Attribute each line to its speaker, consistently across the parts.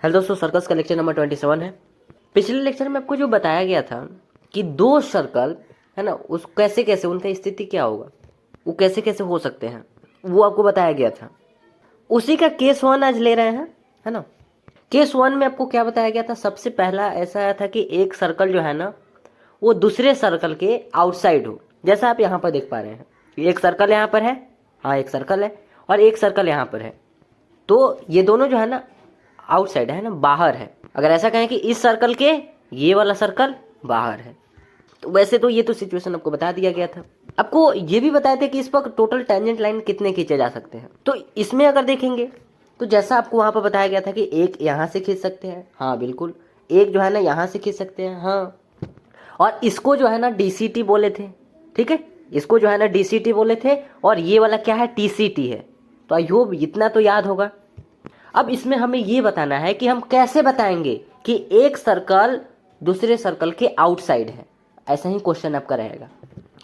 Speaker 1: Hello दोस्तों, circles का lecture number 27 है। पिछले लेक्चर में आपको जो बताया गया था कि दो सर्कल है ना, उस कैसे कैसे उनका स्थिति क्या होगा, वो कैसे कैसे हो सकते हैं, वो आपको बताया गया था। उसी का केस वन आज ले रहे हैं, है ना। केस वन में आपको क्या बताया गया था? सबसे पहला ऐसा आया था कि एक सर्कल जो है ना, वो दूसरे सर्कल के आउटसाइड हो। जैसा आप यहाँ पर देख पा रहे हैं, एक सर्कल यहाँ पर है, हाँ एक सर्कल है, और एक सर्कल यहाँ पर है। तो ये दोनों जो है ना आउटसाइड है ना, बाहर है। अगर ऐसा कहें कि इस सर्कल के ये वाला सर्कल बाहर है, तो वैसे तो ये तो सिचुएशन आपको बता दिया गया था। आपको ये भी बताए थे कि इस पर टोटल टेंजेंट लाइन कितने खींचे जा सकते हैं। तो इसमें अगर देखेंगे तो जैसा आपको वहां पर बताया गया था कि एक यहां से खींच सकते हैं, हाँ बिल्कुल, एक जो है ना यहां से खींच सकते हैं, हाँ, और इसको जो है ना डीसीटी बोले थे, ठीक है, इसको जो है ना डीसीटी बोले थे, और ये वाला क्या है, टीसीटी है। तो आई होप इतना तो याद होगा। अब इसमें हमें ये बताना है कि हम कैसे बताएंगे कि एक सर्कल दूसरे सर्कल के आउटसाइड है। ऐसा ही क्वेश्चन आपका रहेगा।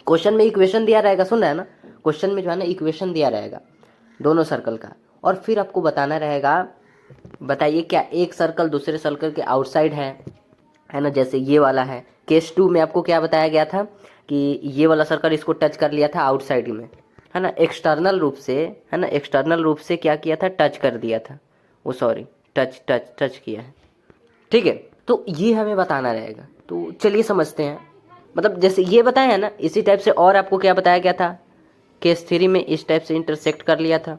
Speaker 1: क्वेश्चन में इक्वेशन दिया रहेगा, सुन रहे हैं ना, क्वेश्चन में जो है ना इक्वेशन दिया रहेगा दोनों सर्कल का, और फिर आपको बताना रहेगा, बताइए क्या एक सर्कल दूसरे सर्कल के आउटसाइड है ना। जैसे ये वाला है, केस 2 में आपको क्या बताया गया था कि ये वाला सर्कल इसको टच कर लिया था आउटसाइड में, है ना, एक्सटर्नल रूप से, है ना, एक्सटर्नल रूप से क्या किया था, टच कर दिया था, वो सॉरी टच किया है, ठीक है। तो ये हमें बताना रहेगा। तो चलिए समझते हैं। मतलब जैसे ये बताया है ना, इसी टाइप से और आपको क्या बताया गया था, केस 3 में इस टाइप से इंटरसेक्ट कर लिया था।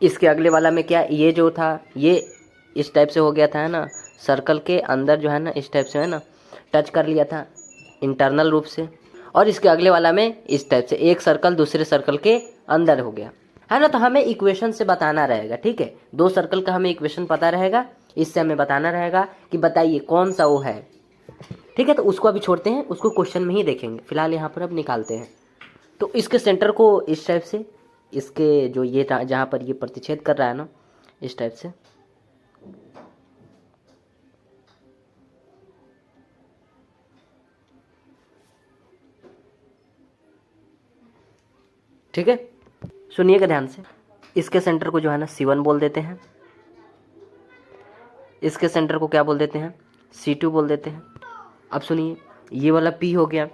Speaker 1: इसके अगले वाला में क्या, ये जो था ये इस टाइप से हो गया था, है ना, सर्कल के अंदर जो है ना इस टाइप से, है ना, टच कर लिया था इंटरनल रूप से। और इसके अगले वाला में इस टाइप से एक सर्कल दूसरे सर्कल के अंदर हो गया, है ना। तो हमें इक्वेशन से बताना रहेगा, ठीक है। दो सर्कल का हमें इक्वेशन पता रहेगा, इससे हमें बताना रहेगा कि बताइए कौन सा वो है, ठीक है। तो उसको अभी छोड़ते हैं, उसको क्वेश्चन में ही देखेंगे। फिलहाल यहाँ पर अब निकालते हैं। तो इसके सेंटर को इस टाइप से, इसके जो ये जहाँ पर ये प्रतिच्छेद कर रहा है ना, इस टाइप से, ठीक है। सुनिएगा ध्यान से। इसके सेंटर को जो है ना C1 बोल देते हैं, इसके सेंटर को क्या बोल देते हैं, C2 बोल देते हैं। अब सुनिए, ये वाला P हो गया,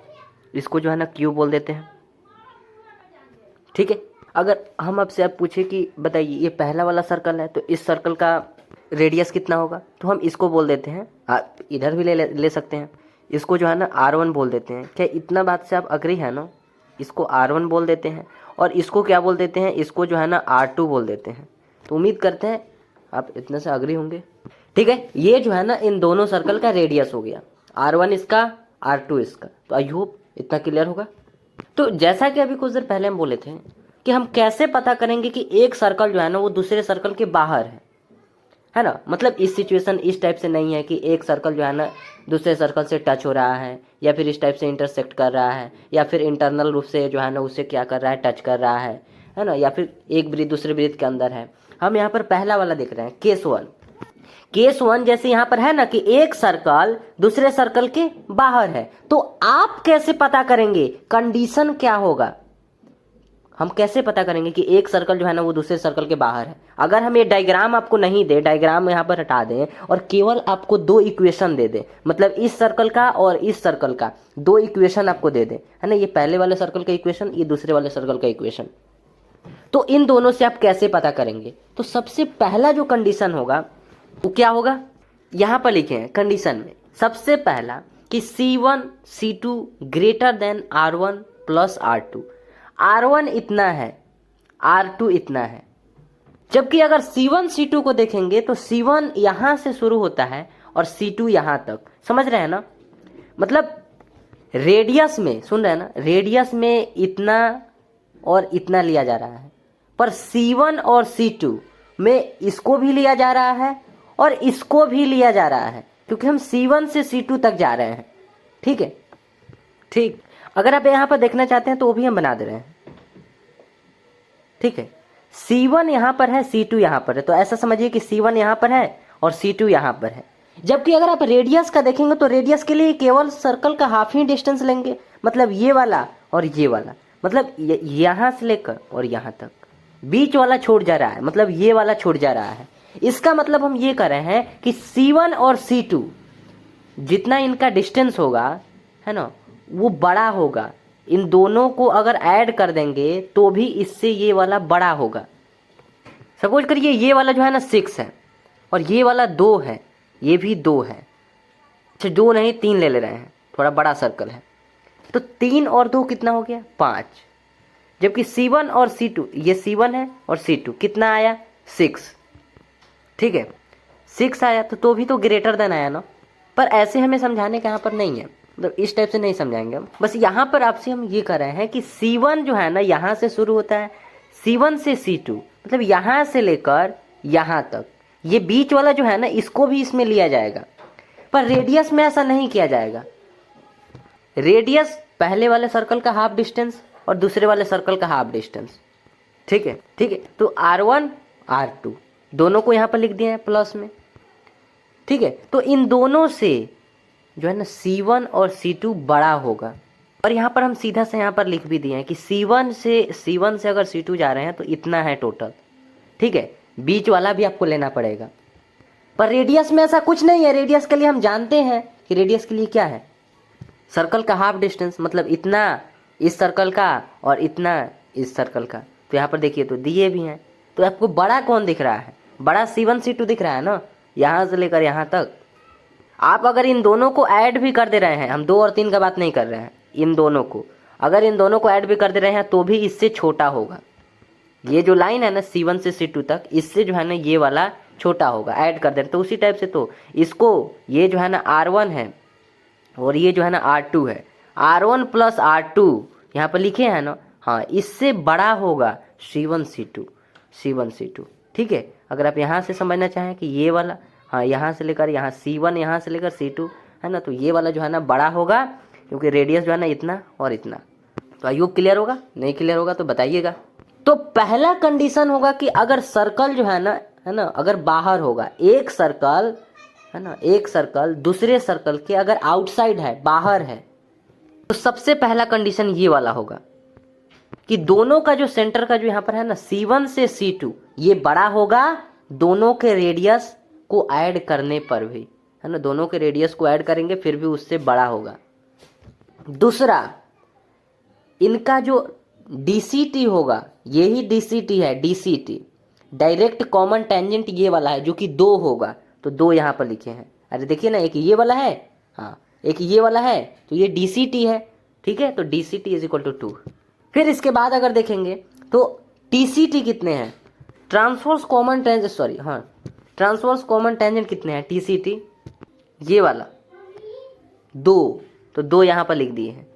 Speaker 1: इसको जो है ना Q बोल देते हैं, ठीक है। अगर हम आपसे आप पूछे कि बताइए ये पहला वाला सर्कल है, तो इस सर्कल का रेडियस कितना होगा, तो हम इसको बोल देते हैं, आप इधर भी ले सकते हैं, इसको जो है ना R1 बोल देते हैं। क्या इतना बात से आप अग्री है ना? इसको R1 बोल देते हैं, और इसको क्या बोल देते हैं, इसको जो है ना R2 बोल देते हैं। तो उम्मीद करते हैं आप इतने से अग्री होंगे, ठीक है। ये जो है ना इन दोनों सर्कल का रेडियस हो गया, R1 इसका, R2 इसका। तो आई होप इतना क्लियर होगा। तो जैसा कि अभी कुछ देर पहले हम बोले थे कि हम कैसे पता करेंगे कि एक सर्कल जो है ना वो दूसरे सर्कल के बाहर है ना। मतलब इस सिचुएशन इस टाइप से नहीं है कि एक सर्कल जो है ना दूसरे सर्कल से टच हो रहा है, या फिर इस टाइप से इंटरसेक्ट कर रहा है, या फिर इंटरनल रूप से जो है ना उससे क्या कर रहा है, टच कर रहा है ना, या फिर एक वृत्त दूसरे वृत्त के अंदर है। हम यहाँ पर पहला वाला देख रहे हैं, केस 1। केस 1 जैसे यहाँ पर है ना कि एक सर्कल दूसरे सर्कल के बाहर है, तो आप कैसे पता करेंगे, कंडीशन क्या होगा, हम कैसे पता करेंगे कि एक सर्कल जो है ना वो दूसरे सर्कल के बाहर है। अगर हम ये डायग्राम आपको नहीं दे, डायग्राम यहाँ पर हटा दें और केवल आपको दो इक्वेशन दे दे, मतलब इस सर्कल का और इस सर्कल का दो इक्वेशन आपको दे दे, है ना, ये पहले वाले सर्कल का इक्वेशन, ये दूसरे वाले सर्कल का इक्वेशन, तो इन दोनों से आप कैसे पता करेंगे? तो सबसे पहला जो कंडीशन होगा वो क्या होगा, यहाँ पर लिखे हैं कंडीशन में सबसे पहला कि C1 C2 greater than R1 plus R2। R1 इतना है, R2 इतना है। जबकि अगर C1 C2 को देखेंगे तो C1 यहां से शुरू होता है और C2 यहां तक, समझ रहे हैं ना। मतलब रेडियस में, सुन रहे हैं ना, रेडियस में इतना और इतना लिया जा रहा है, पर C1 और C2 में इसको भी लिया जा रहा है और इसको भी लिया जा रहा है, क्योंकि हम C1 से C2 तक जा रहे हैं, ठीक है। ठीक, अगर आप यहाँ पर देखना चाहते हैं तो वो भी हम बना दे रहे हैं, ठीक है। C1 यहाँ पर है, C2 यहाँ पर है, तो ऐसा समझिए कि C1 यहाँ पर है और C2 यहाँ पर है। जबकि अगर आप रेडियस का देखेंगे तो रेडियस के लिए केवल सर्कल का हाफ ही डिस्टेंस लेंगे, मतलब ये वाला और ये वाला, मतलब यहाँ से लेकर और यहाँ तक, बीच वाला छूट जा रहा है, मतलब ये वाला छूट जा रहा है। इसका मतलब हम ये कर रहे हैं कि C1 और C2 जितना इनका डिस्टेंस होगा, है ना, वो बड़ा होगा। इन दोनों को अगर ऐड कर देंगे तो भी इससे ये वाला बड़ा होगा। सपोज करिए ये वाला जो है ना 6 है और ये वाला 2 है, ये भी 2 है। अच्छा 2 नहीं 3 ले रहे हैं, थोड़ा बड़ा सर्कल है, तो 3 और 2 कितना हो गया 5। जबकि C1 और C2, ये C1 है और C2 कितना आया 6, ठीक है 6 आया, तो भी तो ग्रेटर देन आया ना। पर ऐसे हमें समझाने का यहाँ पर नहीं है, मतलब इस टाइप से नहीं समझाएंगे हम। बस यहाँ पर आपसे हम ये कर रहे हैं कि C1 जो है ना यहाँ से शुरू होता है, C1 से C2 मतलब यहाँ से लेकर यहाँ तक, ये बीच वाला जो है ना इसको भी इसमें लिया जाएगा। पर रेडियस में ऐसा नहीं किया जाएगा। रेडियस पहले वाले सर्कल का हाफ डिस्टेंस और दूसरे वाले सर्कल का हाफ डिस्टेंस, ठीक है ठीक है। तो R1 R2 दोनों को यहाँ पर लिख दिया है प्लस में, ठीक है। तो इन दोनों से जो है ना C1 और C2 बड़ा होगा। और यहाँ पर हम सीधा से यहाँ पर लिख भी दिए हैं कि C1 से अगर C2 जा रहे हैं तो इतना है टोटल, ठीक है। बीच वाला भी आपको लेना पड़ेगा। पर रेडियस में ऐसा कुछ नहीं है। रेडियस के लिए हम जानते हैं कि रेडियस के लिए क्या है, सर्कल का हाफ डिस्टेंस, मतलब इतना इस सर्कल का और इतना इस सर्कल का। तो यहाँ पर देखिए तो दिए भी हैं। तो आपको बड़ा कौन दिख रहा है, बड़ा C1 C2 दिख रहा है ना, यहाँ से लेकर यहाँ तक। आप अगर इन दोनों को ऐड भी कर दे रहे हैं, हम 2 और 3 का बात नहीं कर रहे हैं, इन दोनों को अगर इन दोनों को ऐड भी कर दे रहे हैं तो भी इससे छोटा होगा। ये जो लाइन है ना C1 से C2 तक, इससे जो है ना ये वाला छोटा होगा, ऐड कर दे रहे। तो उसी टाइप से तो इसको ये जो है ना R1 है और ये जो है ना R2 है, R1 प्लस R2 यहाँ पर लिखे हैं ना, हाँ इससे बड़ा होगा C1 C2, ठीक है। अगर आप यहाँ से समझना चाहें कि ये वाला, हाँ यहाँ से लेकर यहाँ C1, यहाँ से लेकर C2 है ना, तो ये वाला जो है ना बड़ा होगा क्योंकि रेडियस जो है ना इतना और इतना। तो आई होप क्लियर होगा, नहीं क्लियर होगा तो बताइएगा। तो पहला कंडीशन होगा कि अगर सर्कल जो है ना अगर बाहर होगा, एक सर्कल है ना, एक सर्कल दूसरे सर्कल के अगर आउटसाइड है, बाहर है, तो सबसे पहला कंडीशन ये वाला होगा कि दोनों का जो सेंटर का जो यहाँ पर है ना C1 से C2 ये बड़ा होगा दोनों के रेडियस को ऐड करने पर भी, है ना, दोनों के रेडियस को ऐड करेंगे फिर भी उससे बड़ा होगा। दूसरा, इनका जो DCT होगा, यही DCT है, DCT डायरेक्ट कॉमन टेंजेंट ये वाला है जो कि 2 होगा, तो 2 यहाँ पर लिखे हैं। अरे देखिए ना, एक ये वाला है, हाँ एक ये वाला है, तो ये DCT है, ठीक है। तो DCT इज इक्वल टू 2। फिर इसके बाद अगर देखेंगे तो TCT कितने हैं, ट्रांसवर्स कॉमन टेंजेंट, सॉरी हाँ ट्रांसवर्स कॉमन टेंजेंट कितने हैं TCT, ये वाला 2, तो 2 यहाँ पर लिख दिए हैं।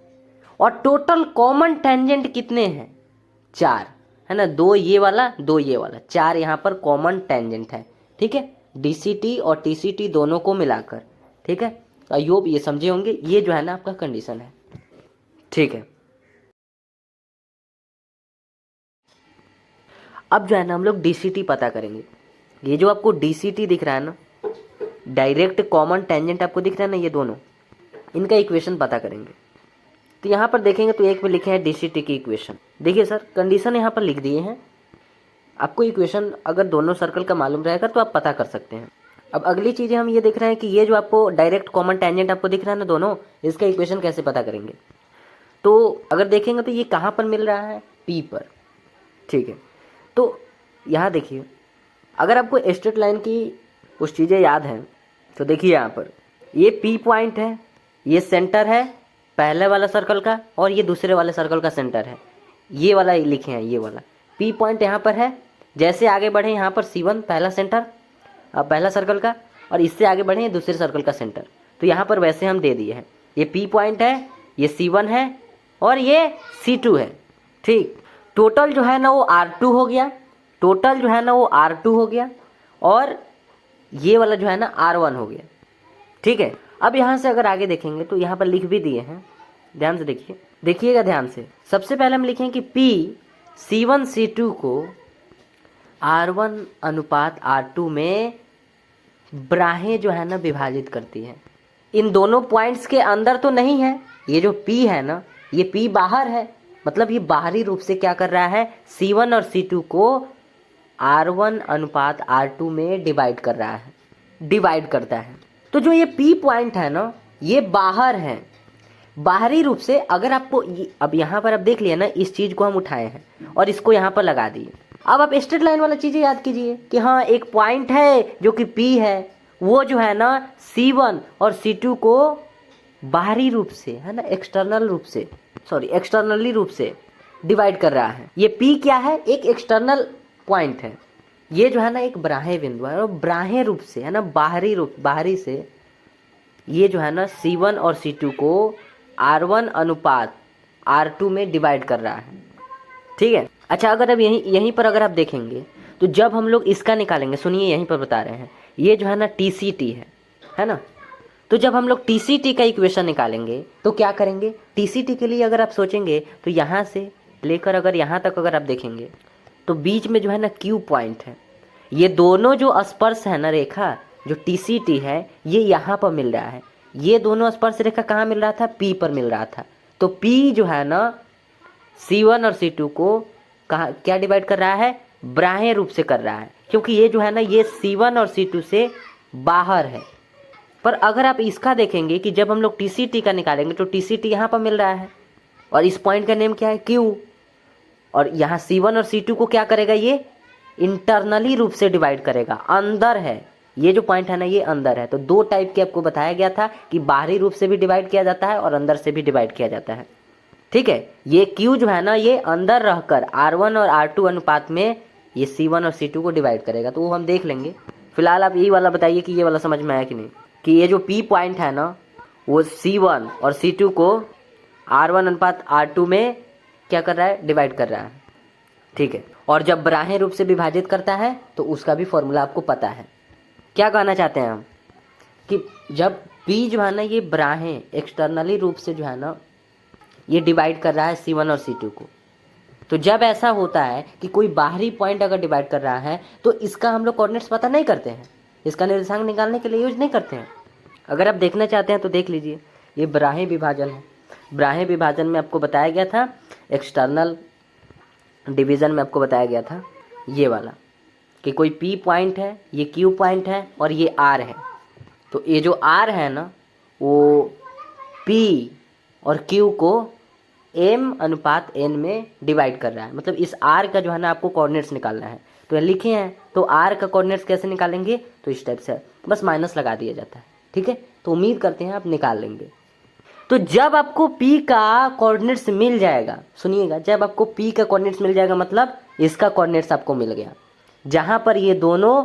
Speaker 1: और टोटल कॉमन टेंजेंट कितने हैं 4, है ना, 2 ये वाला 2 ये वाला, 4 यहाँ पर कॉमन टेंजेंट है, ठीक है। DCT और TCT दोनों को मिलाकर, ठीक है। आई होप ये समझे होंगे। ये जो है ना आपका कंडीशन है, ठीक है। अब जो है ना हम लोग DCT पता करेंगे। ये जो आपको DCT दिख रहा है ना, डायरेक्ट कॉमन टेंजेंट आपको दिख रहा है ना, ये दोनों, इनका इक्वेशन पता करेंगे। तो यहाँ पर देखेंगे तो एक में लिखे हैं DCT की इक्वेशन। देखिए सर, कंडीशन यहाँ पर लिख दिए हैं, आपको इक्वेशन अगर दोनों सर्कल का मालूम रहेगा तो आप पता कर सकते हैं। अब अगली चीज़ें हम ये देख रहे हैं कि ये जो आपको डायरेक्ट कॉमन टेंजेंट आपको दिख रहा है ना दोनों, इसका इक्वेशन कैसे पता करेंगे। तो अगर देखेंगे तो ये कहाँ पर मिल रहा है, P पर, ठीक है। तो यहाँ देखिए, अगर आपको स्ट्रेट लाइन की कुछ चीज़ें याद हैं तो देखिए यहाँ पर ये P पॉइंट है, ये सेंटर है पहले वाला सर्कल का और ये दूसरे वाले सर्कल का सेंटर है, ये वाला लिखे हैं, ये वाला P पॉइंट यहाँ पर है। जैसे आगे बढ़े यहाँ पर C1 पहला सेंटर पहला सर्कल का, और इससे आगे बढ़े दूसरे सर्कल का सेंटर, तो यहाँ पर वैसे हम दे दिए हैं। ये P पॉइंट है, ये C1 है और ये C2 है, ठीक। टोटल जो है ना वो R2 हो गया, टोटल जो है ना वो R2 हो गया और ये वाला जो है ना R1 हो गया, ठीक है। अब यहाँ से अगर आगे देखेंगे तो यहाँ पर लिख भी दिए हैं, ध्यान से देखिए, देखिएगा ध्यान से। सबसे पहले हम लिखें कि P C1 C2 को R1 अनुपात R2 में ब्राहें जो है ना विभाजित करती हैं। इन दोनों पॉइंट्स के अंदर तो नहीं है, ये जो P है ना, ये P बाहर है, मतलब ये बाहरी रूप से क्या कर रहा है, C1 और C2 को R1 अनुपात R2 में डिवाइड कर रहा है, डिवाइड करता है। तो जो ये P पॉइंट है ना, ये बाहर है, बाहरी रूप से। अगर आपको अब यहाँ पर आप देख लिया ना, इस चीज़ को हम उठाए हैं और इसको यहाँ पर लगा दिए। अब आप स्ट्रेट लाइन वाला चीज़ें याद कीजिए कि हाँ, एक पॉइंट है जो कि P है, वो जो है ना C1 और C2 को बाहरी रूप से, है ना, एक्सटर्नल रूप से, सॉरी एक्सटर्नली रूप से डिवाइड कर रहा है। ये P क्या है? एक एक्सटर्नल पॉइंट है। ये जो है ना एक बाह्य बिंदु है और बाह्य रूप से, है ना, बाहरी रूप, बाहरी से ये जो है ना C1 और C2 को R1 अनुपात R2 में डिवाइड कर रहा है। ठीक है। अच्छा, अगर अब यहीं पर अगर आप देखेंगे तो जब हम लोग इसका निकालेंगे, सुनिए यहीं पर बता रहे हैं, ये जो है ना TCT है ना। तो जब हम लोग TCT का इक्वेशन निकालेंगे तो क्या करेंगे? TCT के लिए अगर आप सोचेंगे तो यहाँ से लेकर अगर यहाँ तक अगर आप देखेंगे तो बीच में जो है ना Q पॉइंट है। ये दोनों जो स्पर्श है ना रेखा, जो TCT है, ये यहाँ पर मिल रहा है। ये दोनों स्पर्श रेखा कहाँ मिल रहा था? P पर मिल रहा था। तो P जो है ना C1 और C2 को कहाँ क्या डिवाइड कर रहा है? बाह्य रूप से कर रहा है, क्योंकि ये जो है ना ये C1 और C2 से बाहर है। पर अगर आप इसका देखेंगे कि जब हम लोग TCT का निकालेंगे तो TCT यहाँ पर मिल रहा है और इस पॉइंट का नेम क्या है? Q। और यहाँ C1 और C2 को क्या करेगा? ये इंटरनली रूप से डिवाइड करेगा, अंदर है। ये जो पॉइंट है ना, ये अंदर है। तो दो टाइप के आपको बताया गया था कि बाहरी रूप से भी डिवाइड किया जाता है और अंदर से भी डिवाइड किया जाता है। ठीक है। ये Q जो है ना, ये अंदर रहकर R1 और R2 अनुपात में ये C1 और C2 को डिवाइड करेगा। तो वो हम देख लेंगे। फिलहाल आप यही वाला बताइए कि ये वाला समझ में आया कि नहीं, कि ये जो P पॉइंट है ना, वो C1 और C2 को R1 अनुपात R2 में क्या कर रहा है? डिवाइड कर रहा है। ठीक है। और जब बाह्य रूप से विभाजित करता है तो उसका भी फॉर्मूला आपको पता है। क्या कहना चाहते हैं हम? कि जब P जो है ना ये बाह्य एक्सटर्नली रूप से जो है ना ये डिवाइड कर रहा है C1 और C2 को, तो जब ऐसा होता है कि कोई बाहरी पॉइंट अगर डिवाइड कर रहा है तो इसका हम लोग कोऑर्डिनेट्स पता नहीं करते हैं, इसका निर्देशांक निकालने के लिए यूज नहीं करते हैं। अगर आप देखना चाहते हैं तो देख लीजिए, ये बाह्य विभाजन है। बाह्य विभाजन में आपको बताया गया था, एक्सटर्नल डिवीज़न में आपको बताया गया था ये वाला, कि कोई P पॉइंट है, ये Q पॉइंट है और ये R है। तो ये जो R है ना, वो P और Q को M अनुपात N में डिवाइड कर रहा है। मतलब इस R का जो है ना आपको कोऑर्डिनेट्स निकालना है। तो ये लिखे हैं, तो R का कोऑर्डिनेट्स कैसे निकालेंगे? तो इस टाइप से बस माइनस लगा दिया जाता है। ठीक है। तो उम्मीद करते हैं आप निकाल लेंगे। तो जब आपको P का कोऑर्डिनेट्स मिल जाएगा, सुनिएगा, जब आपको P का कोऑर्डिनेट्स मिल जाएगा मतलब इसका कोऑर्डिनेट्स आपको मिल गया, जहाँ पर ये दोनों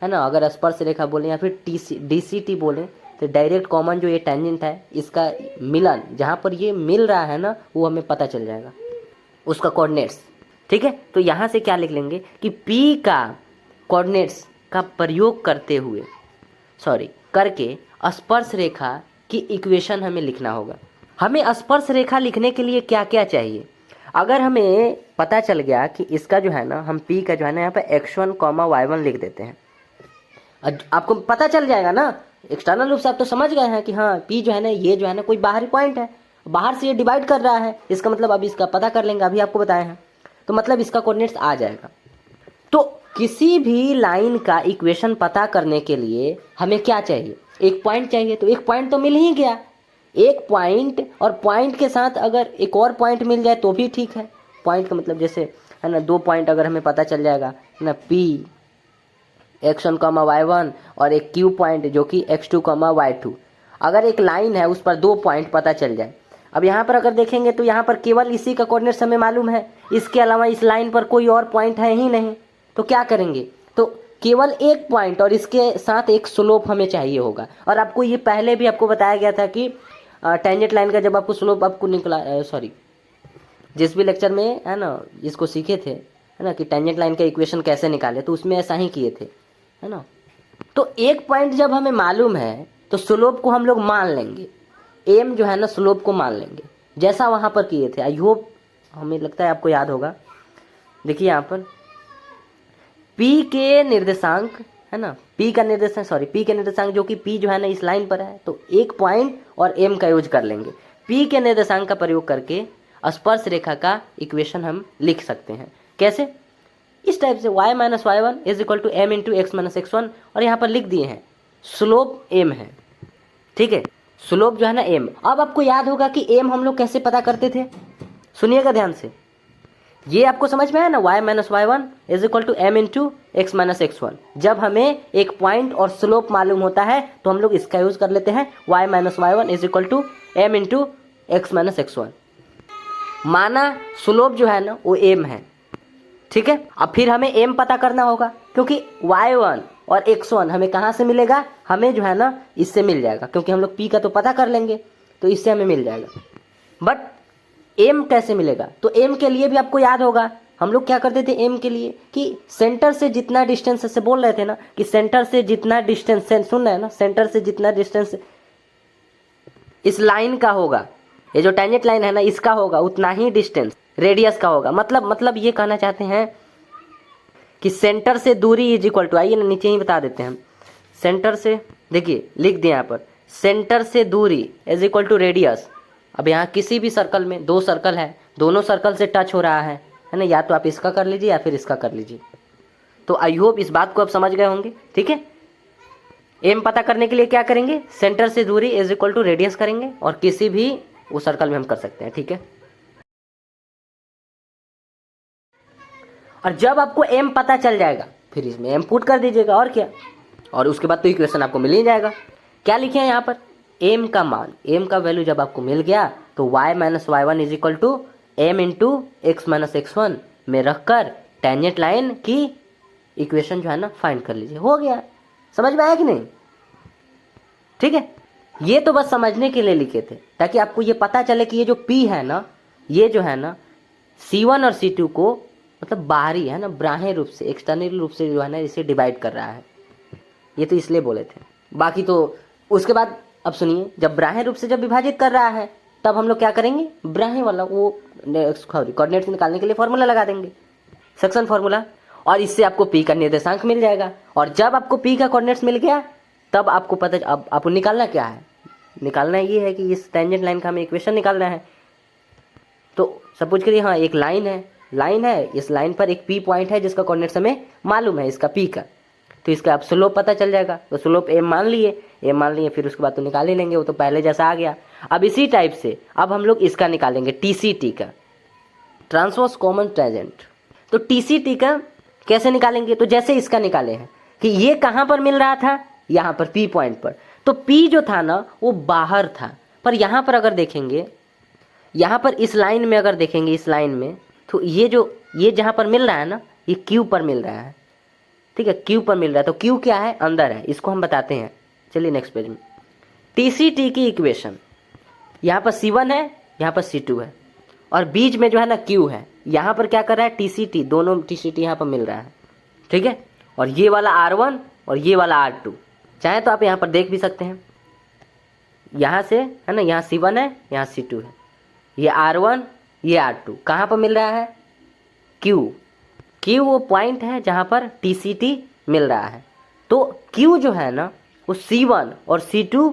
Speaker 1: है ना, अगर स्पर्श रेखा बोले या फिर DCT बोले तो डायरेक्ट कॉमन जो ये टेंजेंट है, इसका मिलन जहाँ पर ये मिल रहा है ना, वो हमें पता चल जाएगा उसका कोऑर्डिनेट्स। ठीक है। तो यहाँ से क्या लिख लेंगे कि P का कोऑर्डिनेट्स का प्रयोग करते हुए, करके स्पर्श रेखा की इक्वेशन हमें लिखना होगा। हमें स्पर्श रेखा लिखने के लिए क्या क्या चाहिए? अगर हमें पता चल गया कि इसका जो है ना, हम P का जो है ना यहाँ पे x1, y1 लिख देते हैं। आपको पता चल जाएगा ना, एक्सटर्नल रूप से आप तो समझ गए हैं कि हाँ P जो है ना, ये जो है ना कोई बाहरी पॉइंट है, बाहर से ये डिवाइड कर रहा है। इसका मतलब अब इसका पता कर लेंगे, अभी आपको बताए हैं, तो मतलब इसका कोऑर्डिनेट्स आ जाएगा। तो किसी भी लाइन का इक्वेशन पता करने के लिए हमें क्या चाहिए? एक पॉइंट चाहिए। तो एक पॉइंट तो मिल ही गया, एक पॉइंट, और पॉइंट के साथ अगर एक और पॉइंट मिल जाए तो भी ठीक है। पॉइंट का मतलब जैसे है ना, दो पॉइंट अगर हमें पता चल जाएगा ना, P x1, y1 और एक Q पॉइंट जो कि x2, y2, अगर एक लाइन है उस पर दो पॉइंट पता चल जाए। अब यहाँ पर अगर देखेंगे तो यहाँ पर केवल इसी का कोऑर्डिनेट्स हमें मालूम है, इसके अलावा इस लाइन पर कोई और पॉइंट है ही नहीं। तो क्या करेंगे? तो केवल एक पॉइंट और इसके साथ एक स्लोप हमें चाहिए होगा। और आपको ये पहले भी आपको बताया गया था कि टेंजेंट लाइन का जब आपको स्लोप आपको निकला, जिस भी लेक्चर में है ना इसको सीखे थे, है ना, कि टेंजेंट लाइन का इक्वेशन कैसे निकाले, तो उसमें ऐसा ही किए थे, है ना। तो एक पॉइंट जब हमें मालूम है तो स्लोप को हम लोग मान लेंगे, एम जो है ना स्लोप को मान लेंगे, जैसा वहाँ पर किए थे। आई होप, हमें लगता है आपको याद होगा। देखिए यहाँ पर P के निर्देशांक है ना, P के निर्देशांक जो कि P जो है ना इस लाइन पर है, तो एक पॉइंट और M का यूज कर लेंगे। P के निर्देशांक का प्रयोग करके स्पर्श रेखा का इक्वेशन हम लिख सकते हैं। कैसे? इस टाइप से y minus y one is equal to m into x minus x one, और यहाँ पर लिख दिए हैं स्लोप एम है, ठीक है, स्लोप जो है ना एम। अब आपको याद होगा कि एम हम लोग कैसे पता करते थे, सुनिएगा ध्यान से, ये आपको समझ में आया ना, y minus y one is equal to m into x minus x one. जब हमें एक पॉइंट और स्लोप मालूम होता है तो हम लोग इसका यूज कर लेते हैं, y minus y one is equal to m into x minus x one. माना स्लोप जो है ना वो एम है, ठीक है। अब फिर हमें एम पता करना होगा, क्योंकि y1 और x1 हमें कहाँ से मिलेगा, हमें जो है ना इससे मिल जाएगा, क्योंकि हम लोग p का तो पता कर लेंगे तो इससे हमें मिल जाएगा। बट m कैसे मिलेगा, तो m के लिए भी आपको याद होगा हम लोग क्या करते थे m के लिए, कि सेंटर से जितना डिस्टेंस, ऐसे बोल रहे थे ना कि सेंटर से जितना डिस्टेंस, सुन रहे हैं ना, सेंटर से जितना डिस्टेंस इस लाइन का होगा, ये जो टेंजेंट लाइन है ना इसका होगा, उतना ही डिस्टेंस रेडियस का होगा। मतलब ये कहना चाहते हैं कि सेंटर से दूरी इज इक्वल टू, आइए ना नीचे ही बता देते हैं, सेंटर से, देखिए लिख दिए यहाँ पर, सेंटर से दूरी इज इक्वल टू रेडियस। अब यहाँ किसी भी सर्कल में दो सर्कल है, दोनों सर्कल से टच हो रहा है ना, या तो आप इसका कर लीजिए या फिर इसका कर लीजिए। तो आई होप इस बात को आप समझ गए होंगे, ठीक है। एम पता करने के लिए क्या करेंगे, सेंटर से दूरी इज इक्वल टू रेडियस करेंगे, और किसी भी उस सर्कल में हम कर सकते हैं, ठीक है। और जब आपको m पता चल जाएगा फिर इसमें m पुट कर दीजिएगा, और क्या, और उसके बाद तो इक्वेशन आपको मिल ही जाएगा। क्या लिखे हैं यहाँ पर, m का मान, m का वैल्यू जब आपको मिल गया तो y minus y one is equal to m into x minus x one में रखकर टेंजेंट लाइन की इक्वेशन जो है ना फाइंड कर लीजिए, हो गया। समझ में आया कि नहीं, ठीक है। ये तो बस समझने के लिए लिखे थे, ताकि आपको ये पता चले कि ये जो p है ना, ये जो है ना C1 और C2 को मतलब बाहरी है ना, बाह्य रूप से, एक्सटर्नल रूप से जो है ना इसे डिवाइड कर रहा है, ये तो इसलिए बोले थे। बाकी तो उसके बाद अब सुनिए, जब बाह्य रूप से जब विभाजित कर रहा है तब हम लोग क्या करेंगे, बाह्य वाला वो कोऑर्डिनेट्स निकालने के लिए फॉर्मूला लगा देंगे, सेक्शन फॉर्मूला, और इससे आपको p का निर्देशांक मिल जाएगा। और जब आपको p का कोऑर्डिनेट्स मिल गया तब आपको पता, अब आपको निकालना क्या है, निकालना ये है कि इस टेंजेंट लाइन का हमें इक्वेशन निकालना है। तो सपोज करिए हाँ एक लाइन है, इस लाइन पर एक p पॉइंट है जिसका कोऑर्डिनेट्स हमें मालूम है, इसका p का, तो इसका आप स्लोप पता चल जाएगा। तो स्लोप m मान लिए, फिर उसके बाद तो निकाल ही लेंगे, वो तो पहले जैसा आ गया। अब इसी टाइप से अब हम लोग इसका निकालेंगे TCT का, ट्रांसवर्स कॉमन टेंजेंट। तो TCT का कैसे निकालेंगे, तो जैसे इसका निकाले हैं कि ये कहाँ पर मिल रहा था, यहाँ पर p पॉइंट पर, तो p जो था ना वो बाहर था, पर यहाँ पर अगर देखेंगे, यहाँ पर इस लाइन में अगर देखेंगे, इस लाइन में, तो ये जहाँ पर मिल रहा है ना ये Q पर मिल रहा है, ठीक है, Q पर मिल रहा है। तो Q क्या है, अंदर है, इसको हम बताते हैं। चलिए नेक्स्ट पेज में, TCT की इक्वेशन, यहाँ पर C1 है, यहाँ पर C2 है, और बीच में जो है ना Q है, यहाँ पर क्या कर रहा है TCT, दोनों TCT यहाँ पर मिल रहा है, ठीक है। और ये वाला R1 और ये वाला R2, चाहे तो आप यहाँ पर देख भी सकते हैं, यहाँ से है ना, यहाँ C1 है, यहाँ C2 है, ये R1 ये R2 कहाँ पर मिल रहा है, Q वो पॉइंट है जहाँ पर TCT मिल रहा है। तो Q जो है ना वो C1 और C2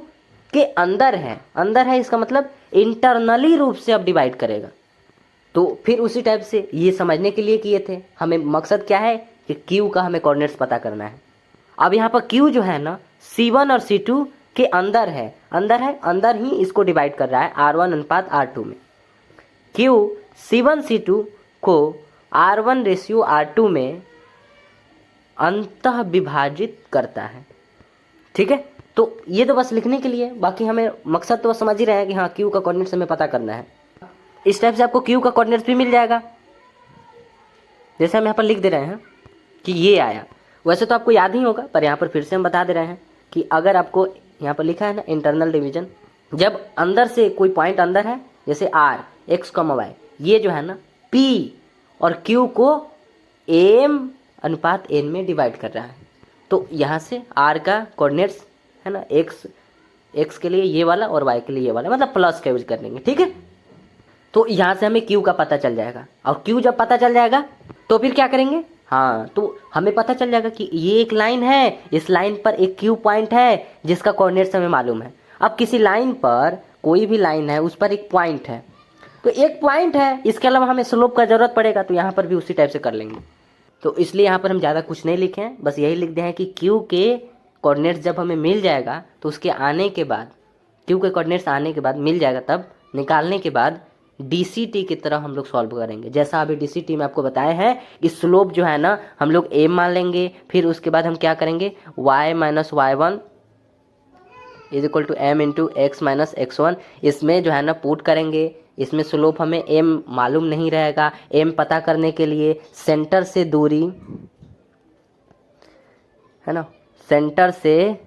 Speaker 1: के अंदर है, इसका मतलब इंटरनली रूप से अब डिवाइड करेगा। तो फिर उसी टाइप से ये समझने के लिए किए थे, हमें मकसद क्या है कि Q का हमें कोऑर्डिनेट्स पता करना है। अब यहाँ पर Q जो है ना C1 और C2 के अंदर ही इसको डिवाइड कर रहा है R1 अनुपात R2 में। Q C1 C2 को R1 रेशियो R2 में अंतः विभाजित करता है, ठीक है। तो ये तो बस लिखने के लिए, बाकी हमें मकसद तो बस समझ ही रहे हैं कि हाँ Q का कोऑर्डिनेट्स हमें पता करना है। इस टाइप से आपको Q का कोऑर्डिनेट्स भी मिल जाएगा, जैसे हम यहाँ पर लिख दे रहे हैं कि ये आया। वैसे तो आपको याद ही होगा, पर यहाँ पर फिर से हम बता दे रहे हैं कि अगर आपको यहाँ पर लिखा है ना इंटरनल डिवीजन, जब अंदर से कोई पॉइंट अंदर है, जैसे R x, y, ये जो है ना P और Q को m अनुपात n में डिवाइड कर रहा है। तो यहाँ से R का कोऑर्डिनेट्स है ना x के लिए ये वाला और y के लिए ये वाला, मतलब प्लस का यूज कर लेंगे, ठीक है। तो यहाँ से हमें Q का पता चल जाएगा, और Q जब पता चल जाएगा तो फिर क्या करेंगे, हाँ तो हमें पता चल जाएगा कि ये एक लाइन है, इस लाइन पर एक Q पॉइंट है जिसका कोऑर्डिनेट्स हमें मालूम है। अब किसी लाइन पर, कोई भी लाइन है, उस पर एक पॉइंट है, तो एक पॉइंट है, इसके अलावा हमें स्लोप का जरूरत पड़ेगा, तो यहाँ पर भी उसी टाइप से कर लेंगे। तो इसलिए यहाँ पर हम ज़्यादा कुछ नहीं लिखे हैं, बस यही लिख दिए हैं कि क्यू के कोऑर्डिनेट्स जब हमें मिल जाएगा तो उसके आने के बाद, क्यू के कोऑर्डिनेट्स आने के बाद मिल जाएगा, तब निकालने के बाद DCT की तरह हम लोग सॉल्व करेंगे। जैसा अभी DCT में आपको बताया है कि स्लोप जो है ना हम लोग m मान लेंगे, फिर उसके बाद हम क्या करेंगे y minus y1 is equal to m into x minus x1, इसमें जो है ना पुट करेंगे। इसमें स्लोप हमें m मालूम नहीं रहेगा, m पता करने के लिए सेंटर से दूरी है ना, सेंटर से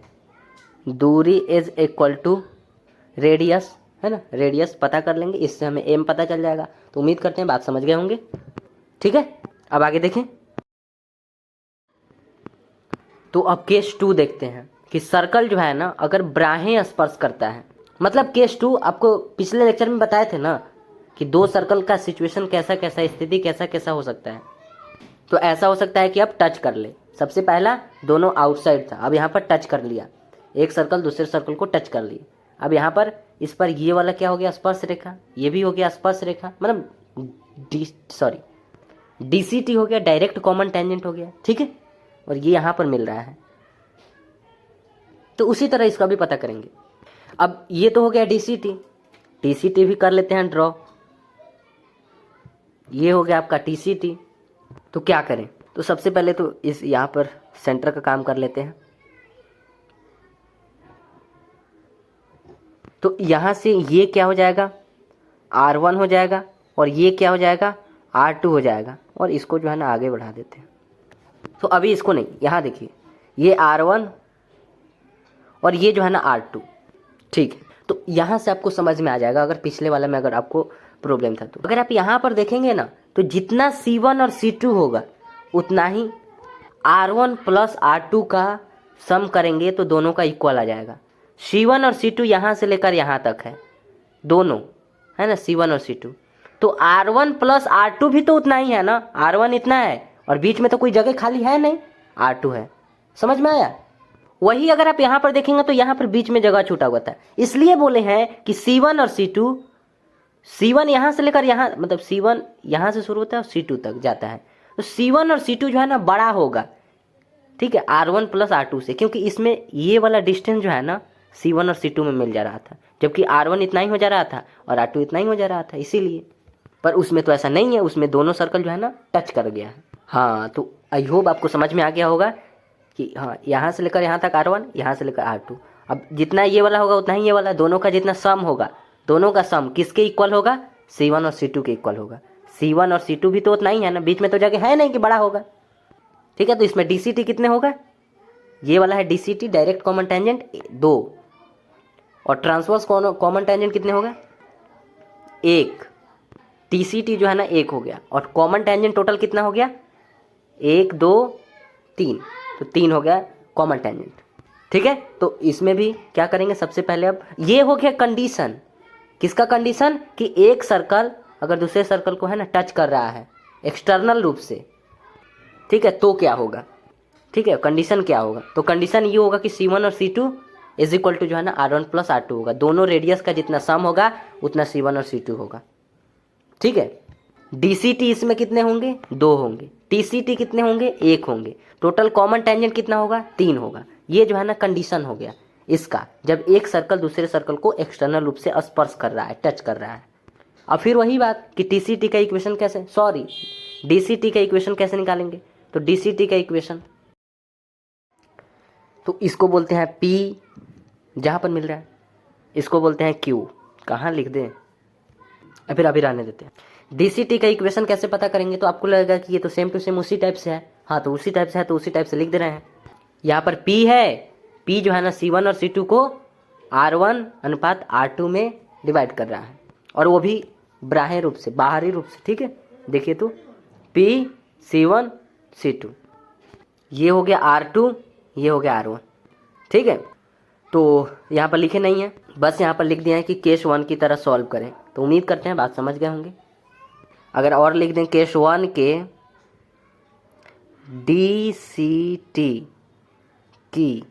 Speaker 1: दूरी इज इक्वल टू रेडियस है ना, रेडियस पता कर लेंगे, इससे हमें m पता चल जाएगा। तो उम्मीद करते हैं बात समझ गए होंगे। ठीक है, अब आगे देखें। तो अब केस 2 देखते हैं कि सर्कल जो है ना अगर बाहें स्पर्श करता है, मतलब केस 2 आपको पिछले लेक्चर में बताए थे ना कि दो सर्कल का सिचुएशन कैसा कैसा, स्थिति कैसा कैसा हो सकता है। तो ऐसा हो सकता है कि आप टच कर ले। सबसे पहला दोनों आउटसाइड था, अब यहाँ पर टच कर लिया, एक सर्कल दूसरे सर्कल को टच कर लिया। अब यहाँ पर इस पर ये वाला क्या हो गया स्पर्श रेखा, ये भी हो गया स्पर्श रेखा, मतलब DCT हो गया, डायरेक्ट कॉमन टेंजेंट हो गया। ठीक है, और ये यहाँ पर मिल रहा है, तो उसी तरह इसका भी पता करेंगे। अब ये तो हो गया DCT भी कर लेते हैं ड्रॉ। ये हो गया आपका TCT। तो क्या करें, तो सबसे पहले तो इस यहाँ पर सेंटर का काम कर लेते हैं। तो यहाँ से ये क्या हो जाएगा R1 हो जाएगा, और ये क्या हो जाएगा R2 हो जाएगा, और इसको जो है ना आगे बढ़ा देते हैं। तो अभी इसको नहीं, यहाँ देखिए ये R1 और ये जो है ना R2। ठीक है, तो यहाँ से आपको समझ में आ जाएगा। अगर पिछले वाला में अगर आपको प्रॉब्लम था तो अगर आप यहाँ पर देखेंगे ना, तो जितना C1 और C2 होगा उतना ही R1 प्लस R2 का सम करेंगे तो दोनों का इक्वल आ जाएगा। C1 और C2 यहाँ से लेकर यहाँ तक है, दोनों है ना, C1 और C2। तो R1 प्लस R2 भी तो उतना ही है ना, R1 इतना है और बीच में तो कोई जगह खाली है नहीं, R2 है। समझ में आया? वही अगर आप यहाँ पर देखेंगे तो यहाँ पर बीच में जगह छूटा हुआ था, इसलिए बोले हैं कि C1 और C2, C1 यहाँ से लेकर यहाँ, मतलब C1 यहाँ से शुरू होता है और C2 तक जाता है, तो C1 और C2 जो है ना बड़ा होगा। ठीक है, R1 प्लस R2 से, क्योंकि इसमें ये वाला डिस्टेंस जो है ना C1 और C2 में मिल जा रहा था, जबकि R1 इतना ही हो जा रहा था और R2 इतना ही हो जा रहा था, इसीलिए। पर उसमें तो ऐसा नहीं है, उसमें दोनों सर्कल जो है ना टच कर गया है। हाँ, तो आई होप आपको समझ में आ गया होगा कि हाँ, यहाँ से लेकर यहाँ तक R1, यहाँ से लेकर R2। अब जितना ये वाला होगा उतना ही ये वाला, दोनों का जितना सम होगा, दोनों का सम किसके इक्वल होगा, C1 और C2 के इक्वल होगा। C1 और C2 भी तो उतना ही है ना, बीच में तो जगह है नहीं कि बड़ा होगा। ठीक है, तो इसमें DCT कितने होगा, ये वाला है DCT डायरेक्ट कॉमन टेंजेंट 2, और ट्रांसवर्स कॉमन टेंजेंट कितने होगा 1। TCT जो है ना 1 हो गया, और कॉमन टेंजेंट टोटल कितना हो गया 1 2 3, तो 3 हो गया कॉमन टेंजेंट। ठीक है, तो इसमें भी क्या करेंगे, सबसे पहले अब ये हो गया कंडीशन, किसका कंडीशन, कि एक सर्कल अगर दूसरे सर्कल को है ना टच कर रहा है एक्सटर्नल रूप से। ठीक है, तो क्या होगा, ठीक है, कंडीशन क्या होगा, तो कंडीशन ये होगा कि C1 और C2 इज इक्वल टू जो है ना R1 प्लस R2 होगा, दोनों रेडियस का जितना सम होगा उतना C1 और C2 होगा। ठीक है, DCT इसमें कितने होंगे 2 होंगे, TCT कितने होंगे 1 होंगे, टोटल कॉमन टेंजेंट कितना होगा 3 होगा। ये जो है ना कंडीशन हो गया इसका, जब एक सर्कल दूसरे सर्कल को एक्सटर्नल रूप से स्पर्श कर रहा है, टच कर रहा है। अब फिर वही बात कि TCT का इक्वेशन कैसे, DCT का इक्वेशन कैसे निकालेंगे, तो DCT का इक्वेशन तो इसको बोलते हैं P जहाँ पर मिल रहा है, इसको बोलते हैं Q, कहाँ लिख दें, फिर अभी रहने देते हैं। DCT का इक्वेशन कैसे पता करेंगे, तो आपको लगेगा कि ये तो सेम टू सेम उसी टाइप से है, हाँ तो उसी टाइप से है, तो उसी टाइप से लिख दे रहे हैं। यहाँ पर P है, P जो है ना C1 और C2 को R1 अनुपात R2 में डिवाइड कर रहा है, और वो भी बाह्य रूप से, बाहरी रूप से। ठीक है, देखिए तो P C1 C2, ये हो गया R2, ये हो गया R1। ठीक है, तो यहाँ पर लिखे नहीं है, बस यहाँ पर लिख दिया है कि केस 1 की तरह सॉल्व करें। तो उम्मीद करते हैं बात समझ गए होंगे। अगर और लिख दें केस 1 के DCT की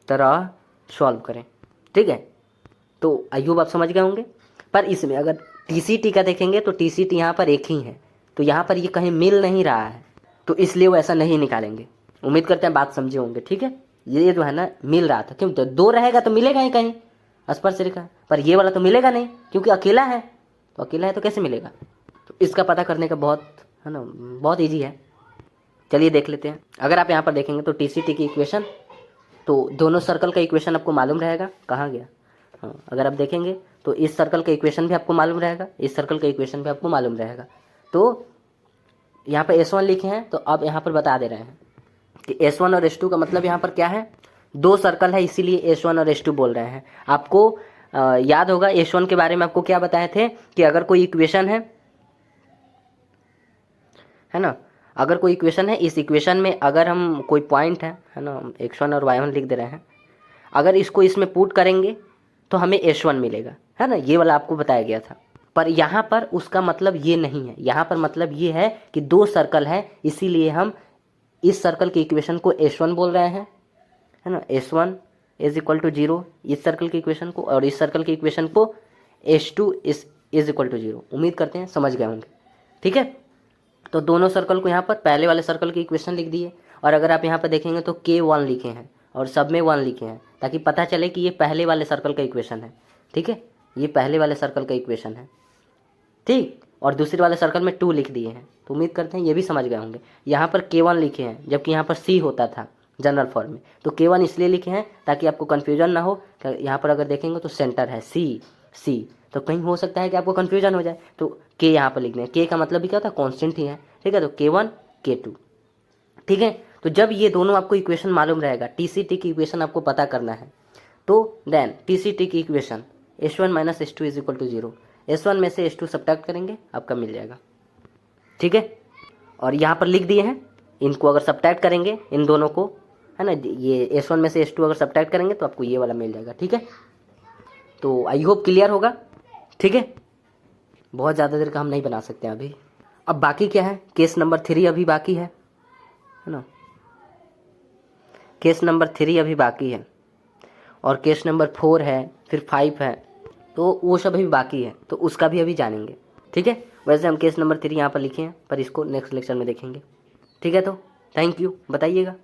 Speaker 1: तरह सॉल्व करें। ठीक है, तो आई होप आप समझ गए होंगे। पर इसमें अगर TCT का देखेंगे तो TCT यहाँ पर एक ही है, तो यहाँ पर ये कहीं मिल नहीं रहा है, तो इसलिए वो ऐसा नहीं निकालेंगे। उम्मीद करते हैं बात समझे होंगे, ठीक है। ये जो है ना मिल रहा था, क्यों, तो 2 रहेगा तो मिलेगा ही कहीं स्पर्श रेखा, पर ये वाला तो मिलेगा नहीं क्योंकि अकेला है, तो अकेला है तो कैसे मिलेगा। तो इसका पता करने का बहुत है ना, बहुत ईजी है। चलिए देख लेते हैं। अगर आप यहाँ पर देखेंगे तो TCT की इक्वेशन, तो दोनों सर्कल का इक्वेशन आपको मालूम रहेगा। कहाँ गया, हाँ, अगर आप देखेंगे तो इस सर्कल का इक्वेशन भी आपको मालूम रहेगा, इस सर्कल का इक्वेशन भी आपको मालूम रहेगा। तो यहाँ पर S1 लिखे हैं, तो अब यहाँ पर बता दे रहे हैं कि S1 और S2 का मतलब यहाँ पर क्या है, 2 सर्कल है इसीलिए S1 और S2 बोल रहे हैं। आपको याद होगा S1 के बारे में आपको क्या बताए थे कि अगर कोई इक्वेशन है ना, अगर कोई इक्वेशन है, इस इक्वेशन में अगर हम कोई पॉइंट है ना, x1 और y1 लिख दे रहे हैं, अगर इसको इसमें पुट करेंगे तो हमें S1 मिलेगा, है ना, ये वाला आपको बताया गया था। पर यहाँ पर उसका मतलब ये नहीं है, यहाँ पर मतलब ये है कि 2 सर्कल है इसीलिए हम इस सर्कल के इक्वेशन को S1 बोल रहे हैं, है ना, S1 इज इक्वल टू 0 इस सर्कल के इक्वेशन को, और इस सर्कल के इक्वेशन को S2 इज इक्वल टू 0। उम्मीद करते हैं समझ गए होंगे, ठीक है। तो दोनों सर्कल को यहाँ पर पहले वाले सर्कल की इक्वेशन लिख दिए, और अगर आप यहाँ पर देखेंगे तो K1 लिखे हैं और सब में 1 लिखे हैं, ताकि पता चले कि ये पहले वाले सर्कल का इक्वेशन है, ठीक है, ये पहले वाले सर्कल का इक्वेशन है, ठीक। और दूसरे वाले सर्कल में 2 लिख दिए हैं, तो उम्मीद करते हैं ये भी समझ गए होंगे। यहाँ पर K1 लिखे हैं जबकि यहाँ पर C होता था जनरल फॉर्म में, तो K1 इसलिए लिखे हैं ताकि आपको कन्फ्यूजन ना हो। यहाँ पर अगर देखेंगे तो सेंटर है C, तो कहीं हो सकता है कि आपको कन्फ्यूजन हो जाए, तो K यहाँ पर लिखना है। K का मतलब भी क्या होता है, कॉन्स्टेंट ही है, ठीक है। तो K1 K2, ठीक है। तो जब ये दोनों आपको इक्वेशन मालूम रहेगा, TCT की इक्वेशन आपको पता करना है, तो देन TCT की equation S1 minus S2 is equal to 0, S1 में से S2 सब्ट्रैक्ट करेंगे आपका मिल जाएगा, ठीक है। और यहाँ पर लिख दिए हैं, इनको अगर सब्ट्रैक्ट करेंगे इन दोनों को, है ना, ये S1 में से S2 अगर सब्ट्रैक्ट करेंगे तो आपको ये वाला मिल जाएगा, ठीक है। तो आई होप क्लियर होगा, ठीक है। बहुत ज़्यादा देर का हम नहीं बना सकते अभी। अब बाकी क्या है, केस नंबर 3 अभी बाकी है ना, केस नंबर 3 अभी बाकी है, और केस नंबर 4 है, फिर 5 है, तो वो सब अभी बाकी है, तो उसका भी अभी जानेंगे, ठीक है। वैसे हम केस नंबर 3 यहाँ पर लिखे हैं, पर इसको नेक्स्ट लेक्चर में देखेंगे, ठीक है। तो थैंक यू, बताइएगा।